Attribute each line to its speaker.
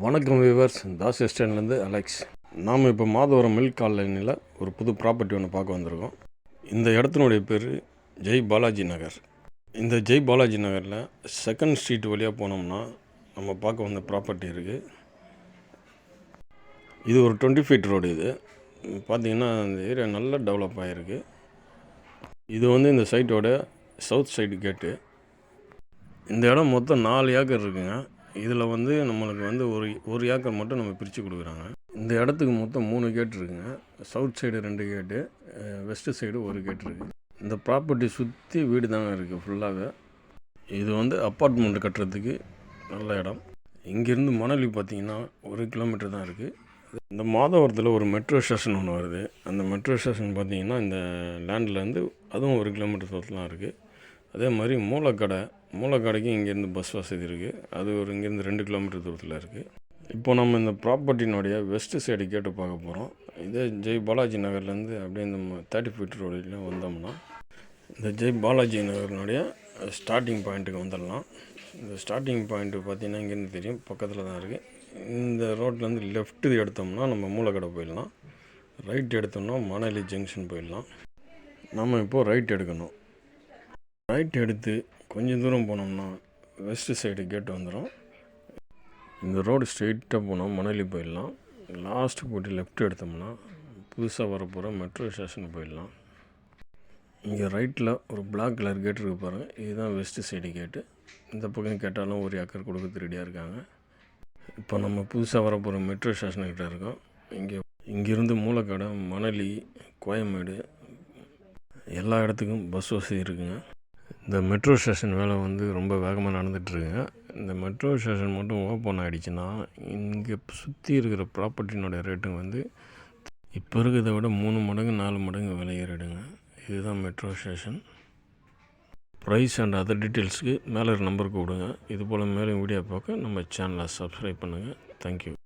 Speaker 1: வணக்கம் viewers, Das எஸ்டேட்லேருந்து Alex. நாம் இப்போ மாதவரம் மில்க் காலனியில் ஒரு புது ப்ராப்பர்ட்டி ஒன்று பார்க்க வந்திருக்கோம். இந்த இடத்தினுடைய பேர் ஜெய் பாலாஜி நகர். இந்த ஜெய் பாலாஜி நகரில் செகண்ட் ஸ்ட்ரீட் வழியாக போனோம்னா நம்ம பார்க்க வந்த ப்ராப்பர்ட்டி இருக்குது. இது ஒரு 20 ஃபீட் ரோடு. இது பார்த்திங்கன்னா இந்த ஏரியா நல்லா டெவலப் ஆகிருக்கு. இது இந்த சைட்டோட சவுத் சைடு கேட்டு. இந்த இடம் மொத்தம் 4 ஏக்கர் இருக்குங்க. இதில் நம்மளுக்கு ஒரு ஏக்கர் மட்டும் நம்ம பிரித்து கொடுக்குறாங்க. இந்த இடத்துக்கு மொத்தம் 3 கேட் இருக்குங்க. சவுத் சைடு 2 கேட்டு, வெஸ்ட்டு சைடு 1 கேட் இருக்குது. இந்த ப்ராப்பர்ட்டி சுற்றி வீடு தாங்க இருக்குது ஃபுல்லாகவே. இது அப்பார்ட்மெண்ட் கட்டுறதுக்கு நல்ல இடம். இங்கேருந்து மணலி பார்த்திங்கன்னா 1 கிலோமீட்டர் தான் இருக்குது. இந்த மாதவரத்தில் ஒரு மெட்ரோ ஸ்டேஷன் ஒன்று வருது. அந்த மெட்ரோ ஸ்டேஷன் பார்த்திங்கன்னா இந்த லேண்ட்லேருந்து அதுவும் 1 கிலோமீட்டர் தூரத்தில் இருக்குது. அதே மாதிரி மூலக்கடைக்கு இங்கேருந்து பஸ் வசதி இருக்குது. அது இங்கேருந்து 2 கிலோமீட்டர் தூரத்தில் இருக்குது. இப்போ நம்ம இந்த ப்ராப்பர்ட்டினுடைய வெஸ்ட்டு சைடு கேட்டு பார்க்க போகிறோம். இதே ஜெய் பாலாஜி நகர்லேருந்து அப்படியே இந்த 30 ஃபீட் ரோடில் வந்தோம்னா இந்த ஜெய் பாலாஜி நகரினுடைய ஸ்டார்டிங் பாயிண்ட்டுக்கு வந்துடலாம். இந்த ஸ்டார்டிங் பாயிண்ட்டு பார்த்திங்கன்னா இங்கேருந்து தெரியும், பக்கத்தில் தான் இருக்குது. இந்த ரோட்லேருந்து லெஃப்ட்டு எடுத்தோம்னா நம்ம மூலக்கடை போயிடலாம். ரைட் எடுத்தோம்னா மணலி ஜங்ஷன் போயிடலாம். நம்ம இப்போது ரைட் எடுக்கணும். ரைட் எடுத்து கொஞ்சம் தூரம் போனோம்னா வெஸ்ட்டு சைடு கேட்டு வந்துடும். இந்த ரோடு ஸ்ட்ரெயிட்டாக போனால் மணலி போயிடலாம். லாஸ்ட்டு போய்ட்டு லெஃப்ட் எடுத்தோம்னா புதுசாக வரப்போகிற மெட்ரோ ஸ்டேஷன் போயிடலாம். இங்கே ரைட்டில் ஒரு பிளாக் கலர் கேட் இருக்குது பாருங்கள். இதுதான் வெஸ்ட்டு சைடு கேட்டு. இந்த பக்கம் கேட்டாலும் 1 ஏக்கர் கொடுக்க ரெடியாக இருக்காங்க. இப்போ நம்ம புதுசாக வரப்போகிற மெட்ரோ ஸ்டேஷன்கிட்ட இருக்கோம். இங்கேருந்து மூலக்கடை, மணலி, கோயம்பேடு எல்லா இடத்துக்கும் பஸ் வசதி இருக்குங்க. இந்த மெட்ரோ ஸ்டேஷன் வேலை ரொம்ப வேகமாக நடந்துகிட்ருக்குங்க. இந்த மெட்ரோ ஸ்டேஷன் மட்டும் ஓப்பன் ஆகிடுச்சுன்னா இங்கே சுற்றி இருக்கிற ப்ராப்பர்ட்டினோட ரேட்டு இப்போ இருக்கிறத விட 3 மடங்கு 4 மடங்கு விலை ஏறிடுங்க. இதுதான் metro station. Price and other டீட்டெயில்ஸுக்கு மேலே நம்பருக்கு விடுங்க. இது போல் மேலும் வீடியோ பார்க்க நம்ம சேனலை சப்ஸ்கிரைப் பண்ணுங்கள். தேங்க்யூ.